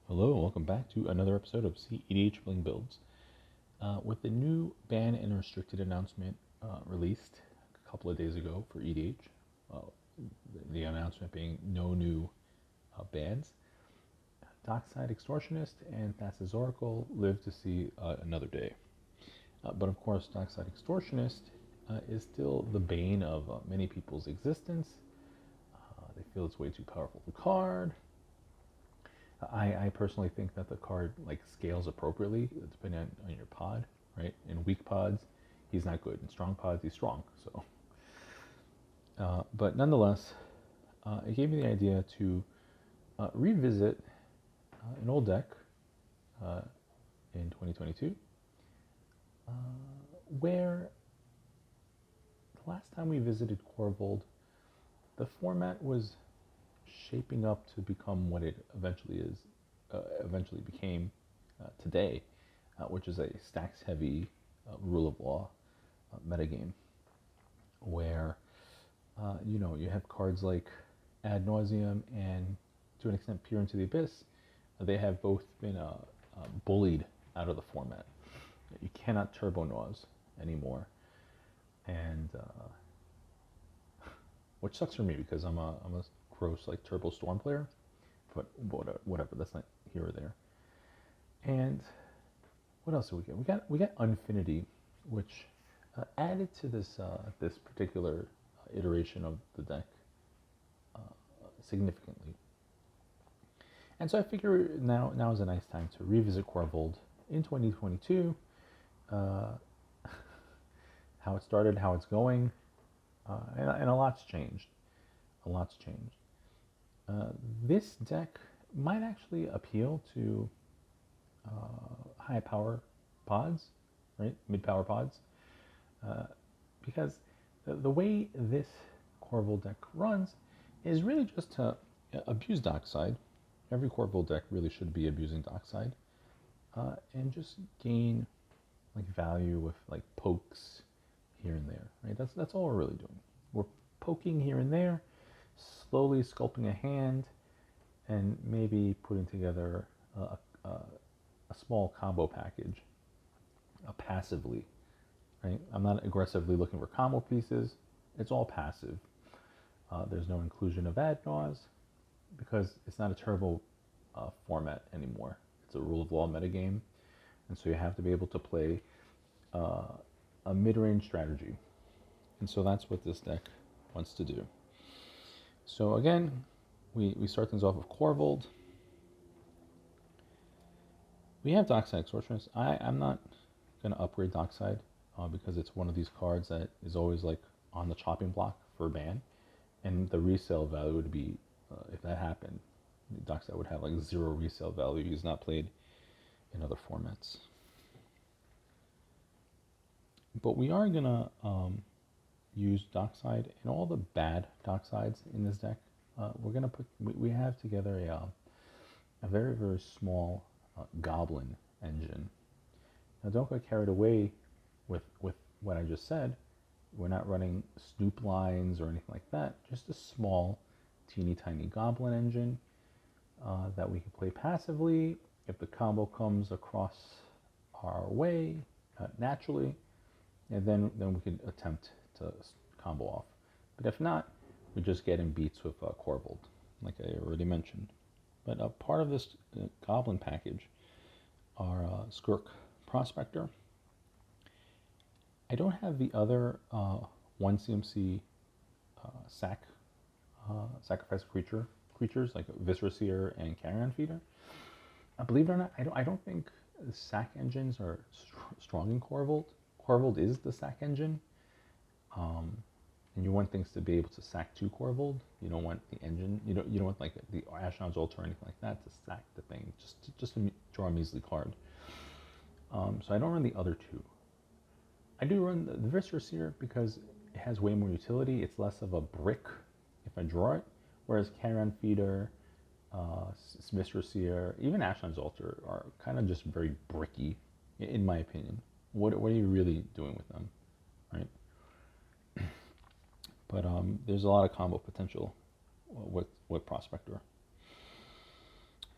Hello and welcome back to another episode of EDH Bling Builds. With the new ban and restricted announcement released a couple of days ago for EDH, uh, the announcement being no new bans, Dockside Extortionist and Thassa's Oracle live to see another day. But of course, Dockside Extortionist is still the bane of many people's existence. They feel it's way too powerful of a card. I personally think that the card scales appropriately depending on your pod, right? In weak pods, he's not good. In strong pods, he's strong. But nonetheless, it gave me the idea to revisit an old deck in 2022, where the last time we visited Korvold, the format was shaping up to become what it eventually became today, which is a stacks-heavy rule of law metagame, where you have cards like Ad Nauseam and to an extent Peer into the Abyss. They have both been bullied out of the format. You cannot turbo Nause anymore, and which sucks for me because I'm a gross Turbo Storm player, but whatever, that's not here or there. And what else do we get? We got Unfinity, which added to this particular iteration of the deck significantly. And so I figure now is a nice time to revisit Korvold in 2022. How it started, how it's going, and a lot's changed. This deck might actually appeal to high power pods, right? Mid power pods, because the way this Korvold deck runs is really just to abuse Dockside. Every Korvold deck really should be abusing Dockside, and just gain value with pokes here and there, right? That's all we're really doing. We're poking here and there, slowly sculpting a hand, and maybe putting together a small combo package passively, right? I'm not aggressively looking for combo pieces. It's all passive. There's no inclusion of Ad Nause because it's not a turbo format anymore. It's a rule of law metagame, and so you have to be able to play a mid-range strategy. And so that's what this deck wants to do. So again, we start things off with Korvold. We have Dockside Extortionist. I'm not going to upgrade Dockside because it's one of these cards that is always on the chopping block for ban. And the resale value would be, if that happened, Dockside would have zero resale value. He's not played in other formats. But we are going to use Dockside and all the bad Docksides in this deck. We're going to we have together a very, very small Goblin engine. Now don't get carried away with what I just said. We're not running Snoop lines or anything like that. Just a small, teeny tiny Goblin engine that we can play passively. If the combo comes across our way naturally, and then we can attempt to combo off. But if not, we just get in beats with Korvold, like I already mentioned. But a part of this Goblin package are Skirk Prospector. I don't have the other 1 CMC sacrifice creatures like Viscera Seer and Carrion Feeder. Believe it or not, I don't think sack engines are strong in Korvold. Korvold is the sack engine, and you want things to be able to sack to Korvold. You don't want the engine. You don't want the Ashnod's Altar or anything like that to sack the thing. Just to draw a measly card. So I don't run the other two. I do run the Viscera Seer because it has way more utility. It's less of a brick if I draw it, whereas Carrion Feeder, Viscera Seer, even Ashnod's Altar are kind of just very bricky, in my opinion. What are you really doing with them, right? But there's a lot of combo potential with Prospector.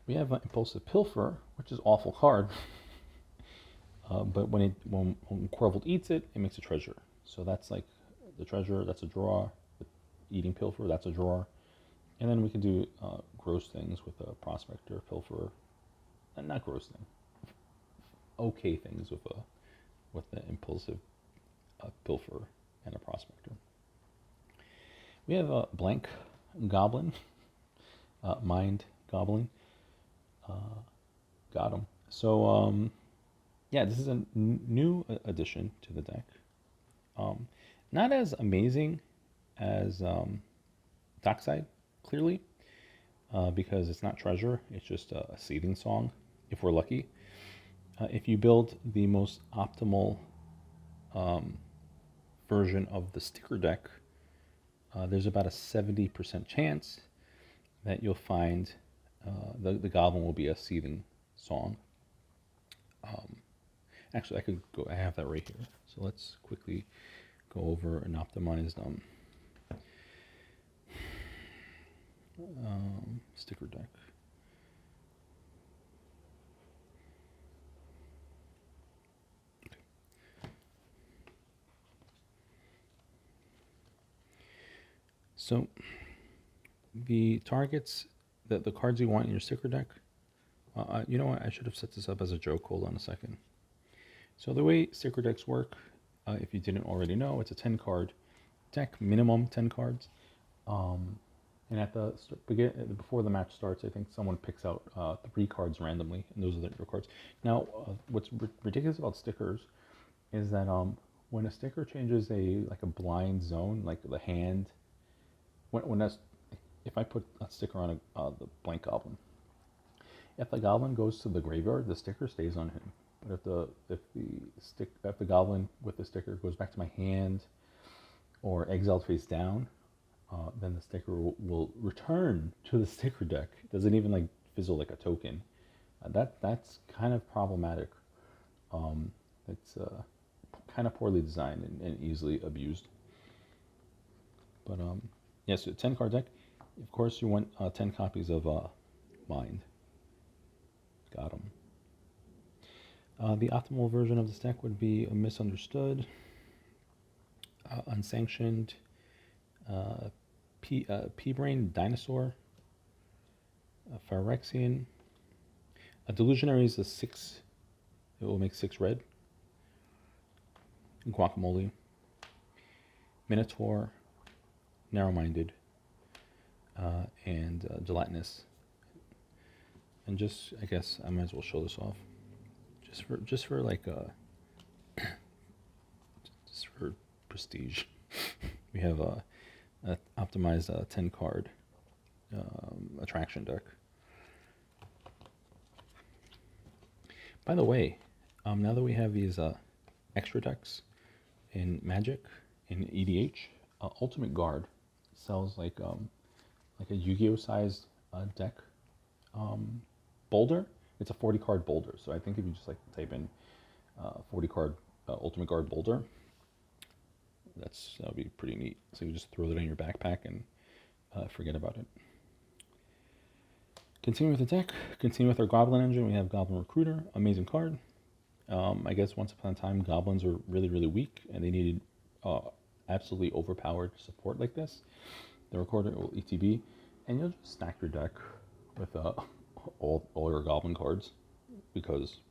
We have Impulsive Pilfer, which is awful card, but when Korvold eats it, it makes a treasure. So that's like the treasure, that's a draw. Eating Pilfer, that's a draw. And then we can do gross things with a Prospector, Pilfer, not gross thing, okay things with the Impulsive Pilfer and a Prospector. We have a blank Goblin, Mind Goblin. Got him. So yeah, this is a new addition to the deck. Not as amazing as Dockside, clearly, because it's not treasure, it's just a seething song, if we're lucky. If you build the most optimal version of the sticker deck, there's about a 70% chance that you'll find the Goblin will be a seething song. Actually, I have that right here. So let's quickly go over an optimized sticker deck. So the targets, the cards you want in your sticker deck, you know what, I should have set this up as a joke. Hold on a second. So the way sticker decks work, if you didn't already know, it's a 10 card deck, minimum 10 cards. And at the before the match starts, I think someone picks out 3 cards randomly, and those are your cards. Now, what's ridiculous about stickers is that when a sticker changes like a blind zone, like the hand, if I put a sticker on the blank Goblin, if the Goblin goes to the graveyard, the sticker stays on him. But if the Goblin with the sticker goes back to my hand or exiled face down, then the sticker will return to the sticker deck. It doesn't even like fizzle like a token. That's kind of problematic. It's kind of poorly designed and easily abused. But yeah, so 10 card deck. Of course, you want 10 copies of Mind. Got them. The optimal version of this deck would be a Misunderstood, Unsanctioned, P-Brain Dinosaur, a Phyrexian. A Delusionary is a 6. It will make 6 red. Guacamole. Minotaur, Narrow-Minded, and Gelatinous. And just, I guess I might as well show this off. Just for like just for prestige. We have a optimized 10 card attraction deck. By the way, now that we have these extra decks in Magic, in EDH, Ultimate Guard sells like a Yu-Gi-Oh sized deck boulder. It's a 40 card boulder, so I think if you just like type in 40 card Ultimate Guard boulder, that'll be pretty neat. So you just throw it in your backpack and forget about it. Continue with the deck. Continue with our Goblin engine. We have Goblin Recruiter, amazing card. I guess once upon a time, Goblins were really, really weak, and they needed absolutely overpowered support like this. The Recorder will ETB, and you'll just stack your deck with all your Goblin cards, because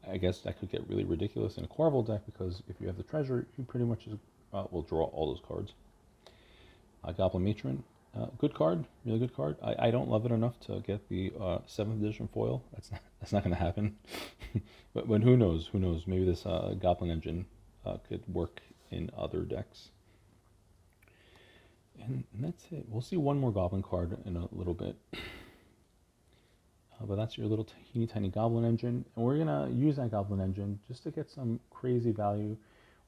I guess that could get really ridiculous in a Korvold deck, because if you have the treasure, you pretty much just, will draw all those cards. Goblin Matron, good card, really good card. I don't love it enough to get the 7th edition foil. That's not going to happen. but who knows? Who knows? Maybe this Goblin engine could work in other decks. And that's it. We'll see one more Goblin card in a little bit. But that's your little teeny tiny Goblin engine. And we're going to use that Goblin engine just to get some crazy value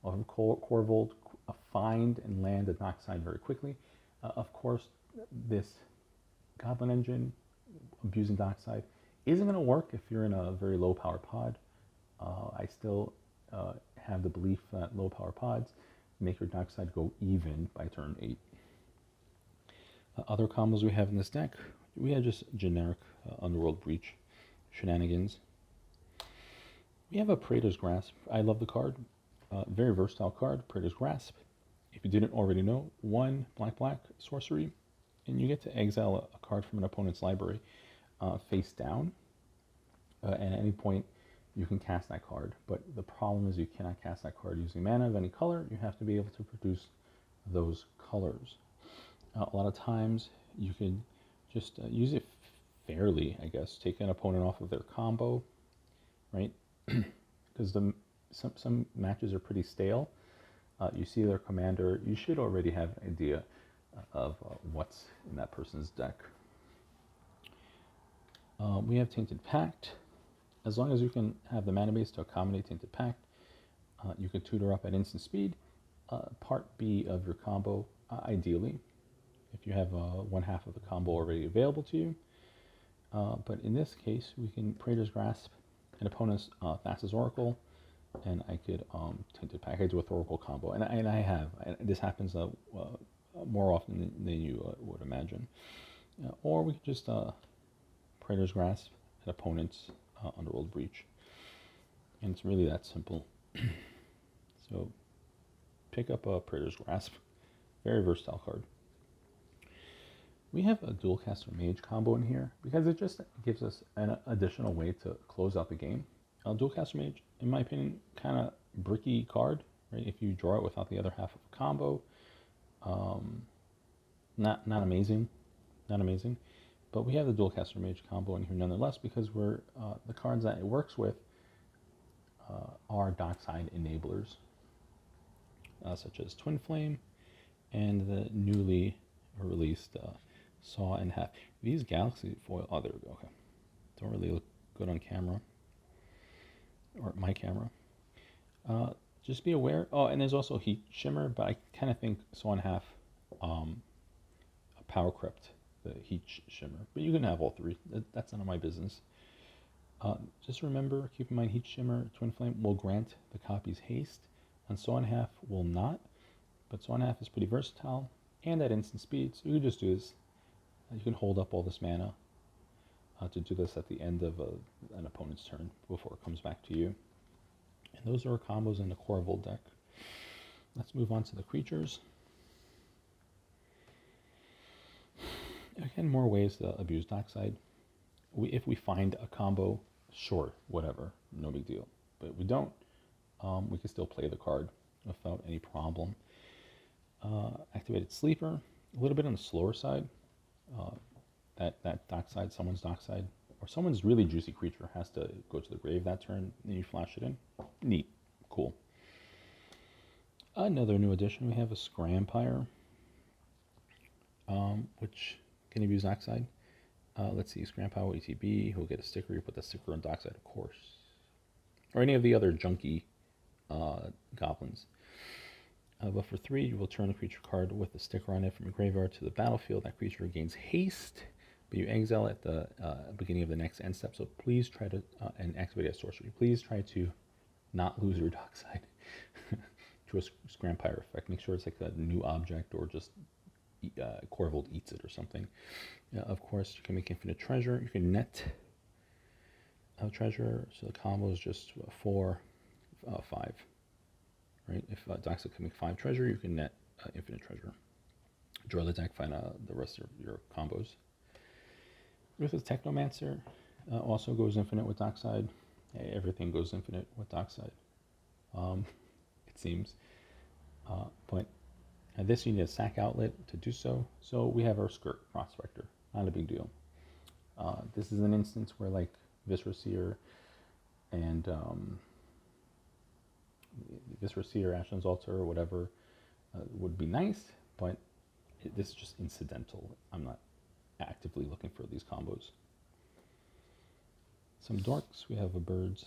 of Korvold, find and land a Dockside very quickly. Of course, this Goblin engine, abusing Dockside, isn't going to work if you're in a very low power pod. I still have the belief that low power pods make your Dockside go even by turn 8. Other combos we have in this deck, we have just generic Underworld Breach shenanigans. We have a Praetor's Grasp. I love the card. Very versatile card, Praetor's Grasp. If you didn't already know, 1 black sorcery, and you get to exile a card from an opponent's library face down. And at any point, you can cast that card. But the problem is you cannot cast that card using mana of any color. You have to be able to produce those colors. A lot of times, you can just use it fairly, I guess. Take an opponent off of their combo, right? Because some matches are pretty stale. You see their commander, you should already have an idea of what's in that person's deck. We have Tainted Pact. As long as you can have the mana base to accommodate Tainted Pact, you can tutor up at instant speed. Part B of your combo, ideally, if you have 1/2 of the combo already available to you. But in this case, we can Praetor's Grasp an opponent's Thassa's Oracle, and I could Tainted Pact. I do a Oracle combo, and I have. This happens more often than you would imagine. Or we could just Praetor's Grasp an opponent's Underworld Breach, and it's really that simple. So pick up a Praetor's Grasp, very versatile card. We have a Dualcaster Mage combo in here because it just gives us an additional way to close out the game. Dualcaster Mage, in my opinion, kind of bricky card, right? If you draw it without the other half of a combo, not amazing, But we have the Dualcaster Mage combo in here nonetheless because we're the cards that it works with are Dockside enablers, such as Twin Flame and the newly released Saw in Half. These Galaxy foil, oh, there we go, okay. Don't really look good on camera, or my camera. Just be aware, oh, and there's also Heat Shimmer, but I kind of think Saw in Half Power Crypt, the Heat Shimmer, but you can have all three, that's none of my business. Just remember, keep in mind, Heat Shimmer, Twin Flame will grant the copy's haste, and Saw in Half will not, but Saw in Half is pretty versatile, and at instant speed, so you can just do this. You can hold up all this mana to do this at the end of an opponent's turn before it comes back to you. And those are combos in the Korvold deck. Let's move on to the creatures. Again, more ways to abuse Dockside. If we find a combo, sure, whatever, no big deal. But if we don't, we can still play the card without any problem. Activated Sleeper, a little bit on the slower side. That Dockside, someone's Dockside, or someone's really juicy creature has to go to the grave that turn, then you flash it in. Neat. Cool. Another new addition, we have a Scrampire, which can abuse Dockside. Let's see, Scrampire ETB, he'll get a sticker, you put the sticker on Dockside, of course. Or any of the other junky goblins. But for 3, you will turn a creature card with a sticker on it from your graveyard to the battlefield. That creature gains haste, but you exile at the beginning of the next end step. So please try to, and activate a sorcery, please try to not lose your Dockside to a Scrampire effect. Make sure it's like a new object or just Korvold eats it or something. Of course, you can make infinite treasure. You can net a treasure, so the combo is just 4, 5. Right? If Dockside can make 5 treasure, you can net infinite treasure. Draw the deck, find the rest of your combos. Ruthless Technomancer also goes infinite with Dockside. Everything goes infinite with Dockside, it seems. But this you need a sack outlet to do so. So we have our Skirt Prospector. Not a big deal. This is an instance where like Viscera Seer and Viscera Seer, Ashland's Altar, or whatever would be nice, but this is just incidental. I'm not actively looking for these combos. Some dorks, we have a Bird's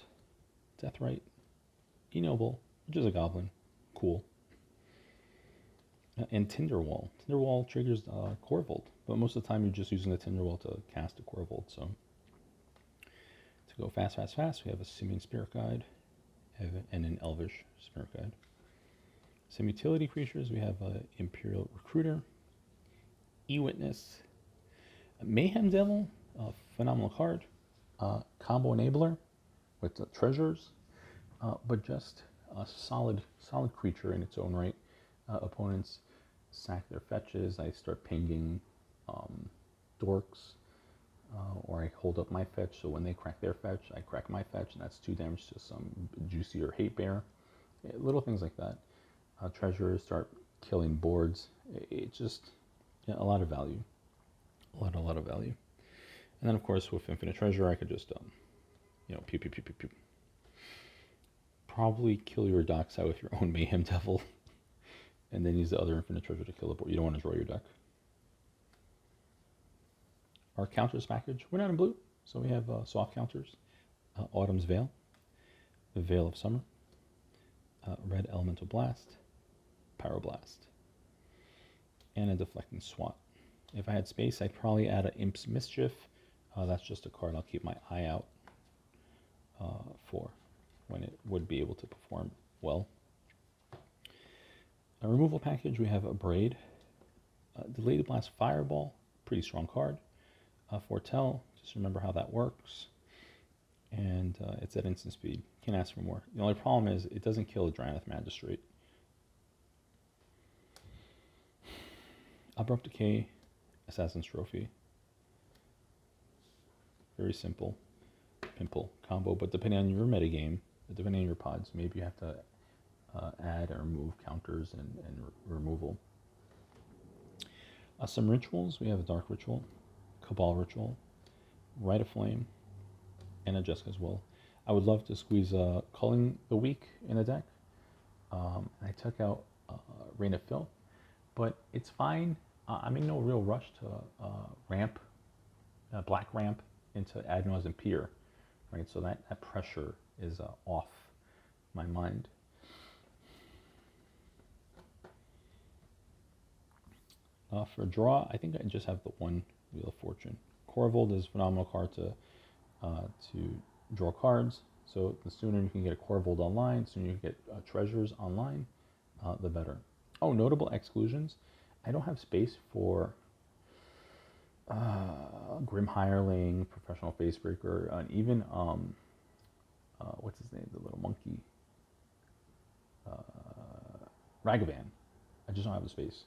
Deathrite, Ignoble, which is a goblin, cool. And Tinderwall. Tinderwall triggers Korvold, but most of the time you're just using the Tinderwall to cast a Korvold, so. To go fast, we have a Simian Spirit Guide and an Elvish Spirit Guide. Some utility creatures, we have Imperial Recruiter, E-Witness, Mayhem Devil, phenomenal card. Combo enabler with the treasures, but just a solid creature in its own right. Opponents sack their fetches. I start pinging dorks, or I hold up my fetch. So when they crack their fetch, I crack my fetch, and that's 2 damage to some juicier hate bear. Little things like that. Treasures start killing boards. It's just a lot of value. A lot of value. And then of course with Infinite Treasure, I could just pew pew pew pew pew. Probably kill your Dockside with your own Mayhem Devil, and then use the other Infinite Treasure to kill the board. You don't want to draw your deck. Our counters package, we're not in blue, so we have soft counters. Autumn's Veil, the Veil of Summer, Red Elemental Blast, Pyroblast, and a Deflecting Swat. If I had space, I'd probably add an Imp's Mischief. That's just a card I'll keep my eye out for when it would be able to perform well. A removal package, we have a Braid, Delayed Blast Fireball, pretty strong card. Foretell, just remember how that works. And it's at instant speed. Can't ask for more. The only problem is it doesn't kill a Drannith Magistrate. Abrupt Decay, Assassin's Trophy. Very simple pimple combo, but depending on your metagame, depending on your pods, maybe you have to add or remove counters and removal. Some rituals, we have a Dark Ritual, Cabal Ritual, Rite of Flame, and a Jessica's Will. I would love to squeeze Culling the Weak in a deck. I took out Reign of Filth, but it's fine. I'm in no real rush to ramp, black ramp into Ad Nauseam Pier, right? So that pressure is off my mind. For draw, I think I just have the one Wheel of Fortune. Korvold is a phenomenal card to draw cards. So the sooner you can get a Korvold online, the sooner you can get treasures online, the better. Oh, notable exclusions. I don't have space for Grim Hireling, Professional Facebreaker, and even what's his name, the little monkey, Ragavan. I just don't have the space.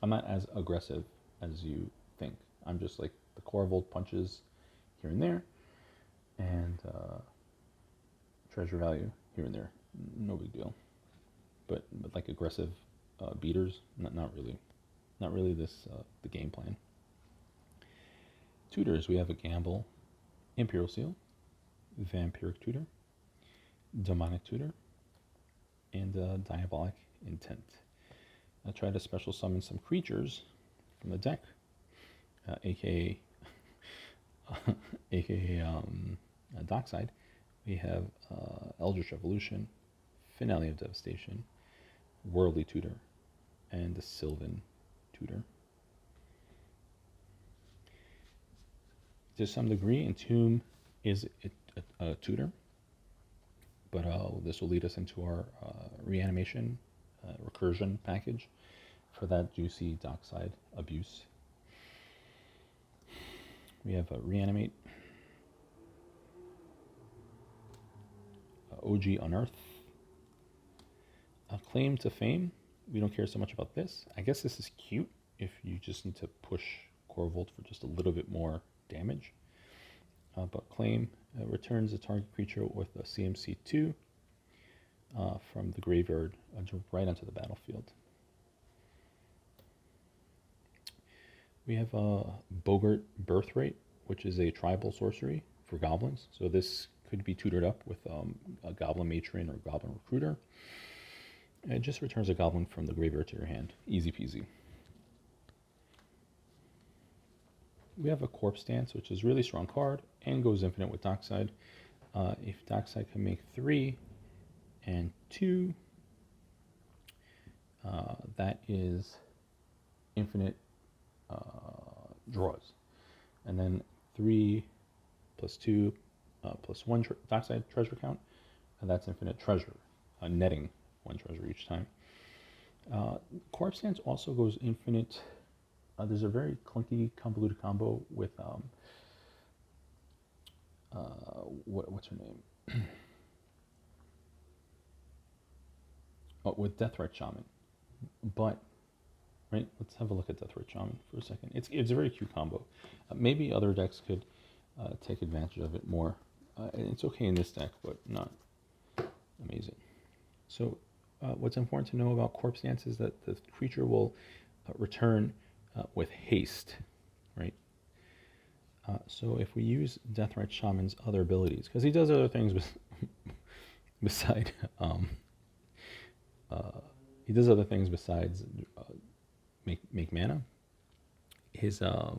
I'm not as aggressive as you think. I'm just like the Korvold punches here and there, and treasure value here and there. No big deal. But like aggressive beaters, not really. Not really this the game plan. Tutors, we have a Gamble, Imperial Seal, Vampiric Tutor, Demonic Tutor, and Diabolic Intent. I tried to special summon some creatures from the deck, aka Dockside. We have Eldritch Evolution, Finale of Devastation, Worldly Tutor, and the Sylvan Tutor. To some degree, Entomb is a tutor, but this will lead us into our reanimation recursion package for that juicy Dockside abuse. We have a Reanimate, OG Unearth, a Claim to Fame. We don't care so much about this. I guess this is cute if you just need to push Korvold for just a little bit more damage. But Claim returns a target creature with a CMC 2 from the graveyard right onto the battlefield. We have a Bogart Birthright, which is a tribal sorcery for goblins. So this could be tutored up with a Goblin Matron or Goblin Recruiter. It just returns a goblin from the graveyard to your hand. Easy peasy. We have a Corpse Dance, which is a really strong card and goes infinite with Dockside. If Dockside can make 3 and 2, that is infinite draws. And then 3 plus 2 plus 1 Dockside treasure count, and that's infinite treasure, netting 1 treasure each time. Corpse Dance also goes infinite there's a very clunky, convoluted combo with what's her name? Oh, with Deathrite Shaman. But right, let's have a look at Deathrite Shaman for a second. It's a very cute combo. Maybe other decks could take advantage of it more. It's okay in this deck, but not amazing. So what's important to know about Corpse Dance is that the creature will return with haste, right? So if we use Deathrite Shaman's other abilities, because he does other things he does other things besides make mana. His what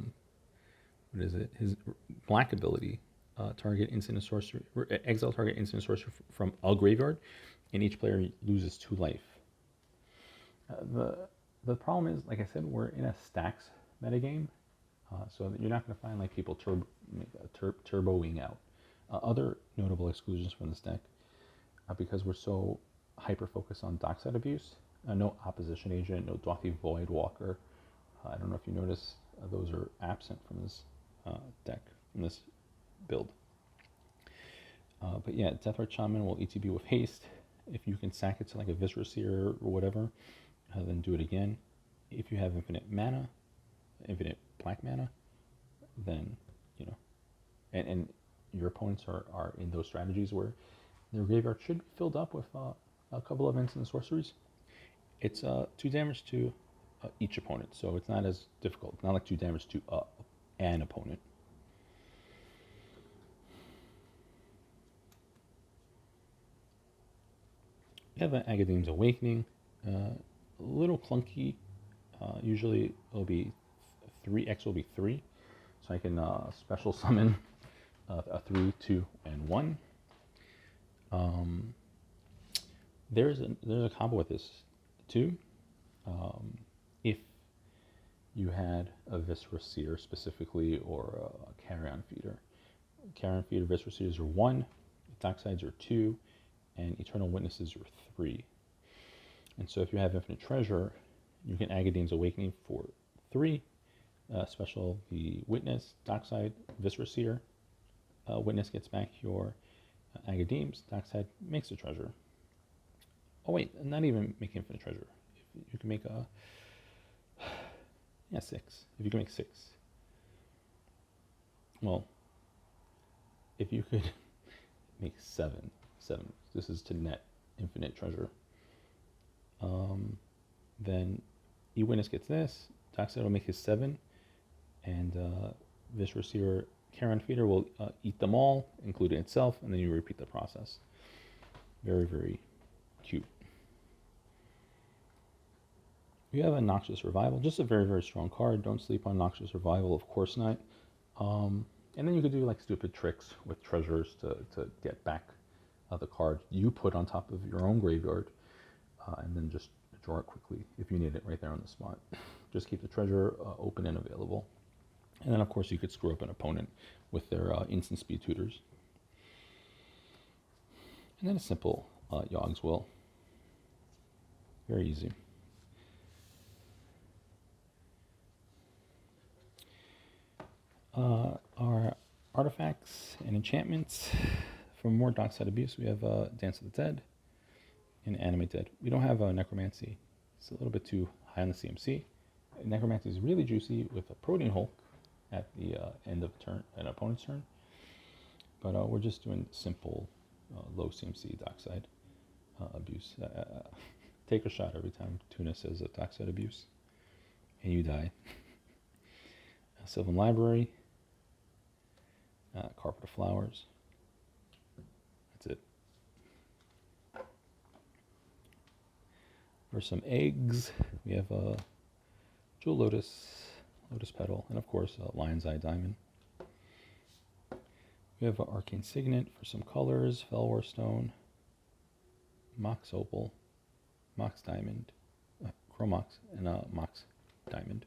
is it? His black ability, target instant sorcery, exile target instant sorcery from a graveyard, and each player loses 2 life. The problem is, like I said, we're in a stacks metagame, so you're not going to find like people turboing out. Other notable exclusions from this deck, because we're so hyper focused on Dockside abuse. No opposition agent, no Dothy Void Walker. I don't know if you notice, those are absent from this deck, from this build. But yeah, Deathrite Shaman will ETB with haste. If you can sack it to like a Viscera Seer or whatever, then do it again. If you have infinite mana, infinite black mana, then, you know, and your opponents are in those strategies where their graveyard should be filled up with a couple of instant sorceries. It's 2 damage to each opponent, so it's not as difficult. It's not like 2 damage to an opponent. We have an Agadeem's Awakening. A little clunky. Usually it'll be 3x will be 3, so I can special summon a 3, 2, and 1. There's a combo with this too. If you had a Viscera Seer specifically, or a Carrion Feeder. Carrion Feeder Viscera Seers are 1, Docksides are 2, and Eternal Witnesses are 3. And so if you have Infinite Treasure, you can Agadeem's Awakening for 3. Special the Witness, Dockside, Viscera Seer. Witness gets back your Agadeem's, Dockside makes a treasure. Oh wait, not even make Infinite Treasure. You can make a 6. If you can make 6. Well, if you could make 7. This is to net Infinite Treasure. Then E-Witness gets this. Dockside will make his 7, and Viscera Seer Carrion Feeder will eat them all, including itself, and then you repeat the process. Very, very cute. You have a Noxious Revival, just a very, very strong card. Don't sleep on Noxious Revival, of course not. And then you could do like stupid tricks with treasures to get back the card you put on top of your own graveyard, and then just draw it quickly if you need it right there on the spot. Just keep the treasure open and available. And then, of course, you could screw up an opponent with their instant speed tutors. And then a simple Yogg's Will. Very easy. Our artifacts and enchantments. For more Dockside abuse, we have Dance of the Dead and Animate Dead. We don't have Necromancy. It's a little bit too high on the CMC. Necromancy is really juicy with a Protean Hulk at the end of an opponent's turn. But we're just doing simple, low CMC Dockside abuse. Take a shot every time Tuna says a Dockside abuse, and you die. Sylvan Library, Carpet of Flowers. That's it. For some eggs, we have Jewel Lotus, Lotus Petal, and of course Lion's Eye Diamond. We have Arcane Signet for some colors, Felwar Stone, Mox Opal, Mox Diamond, Chromox, and Mox Diamond.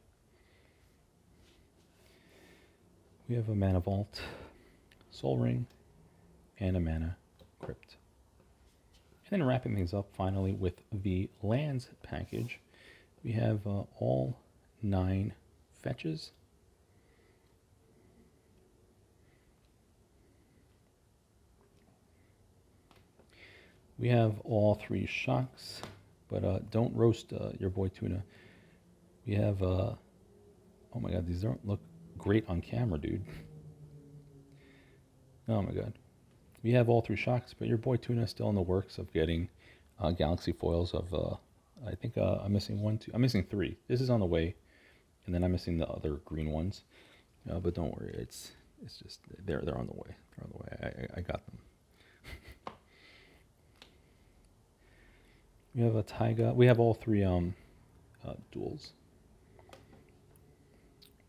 We have a Mana Vault, Soul Ring, and a Mana Crypt. And then wrapping things up finally with the lands package, we have all 9 fetches. We have all 3 shocks, but don't roast your boy Tuna. We have, oh my god, these don't look great on camera, dude. Oh my god. We have all 3 shocks, but your boy Tuna is still in the works of getting galaxy foils of, I think I'm missing 1, 2, I'm missing 3. This is on the way, and then I'm missing the other green ones. But don't worry, it's just, they're on the way. They're on the way. I got them. We have a Taiga. We have all 3 duels.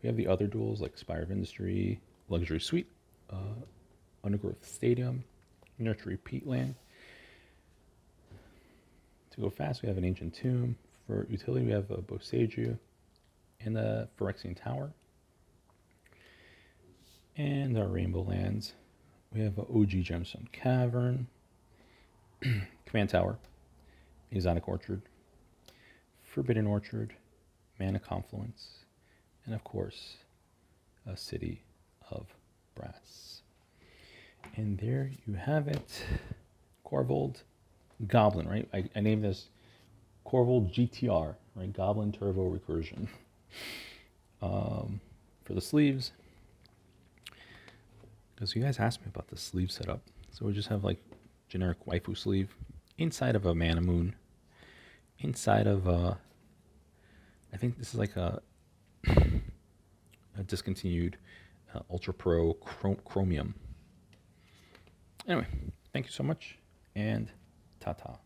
We have the other duels like Spire of Industry, Luxury Suite, Undergrowth Stadium, Nursery Peatland. To go fast, we have an Ancient Tomb. For utility, we have a Boseiju and the Phyrexian Tower. And our Rainbow Lands, we have an OG Gemstone Cavern, Command Tower, Exotic Orchard, Forbidden Orchard, Mana Confluence, and of course, a City of Brass. And there you have it. Korvold Goblin, right? I named this Korvold GT-R, right? Goblin Turbo Recursion. For the sleeves, because you guys asked me about the sleeve setup. So we just have like generic waifu sleeve inside of a Mana Moon, inside of I think this is like a discontinued Ultra Pro Chromium. Anyway, thank you so much, and ta-ta.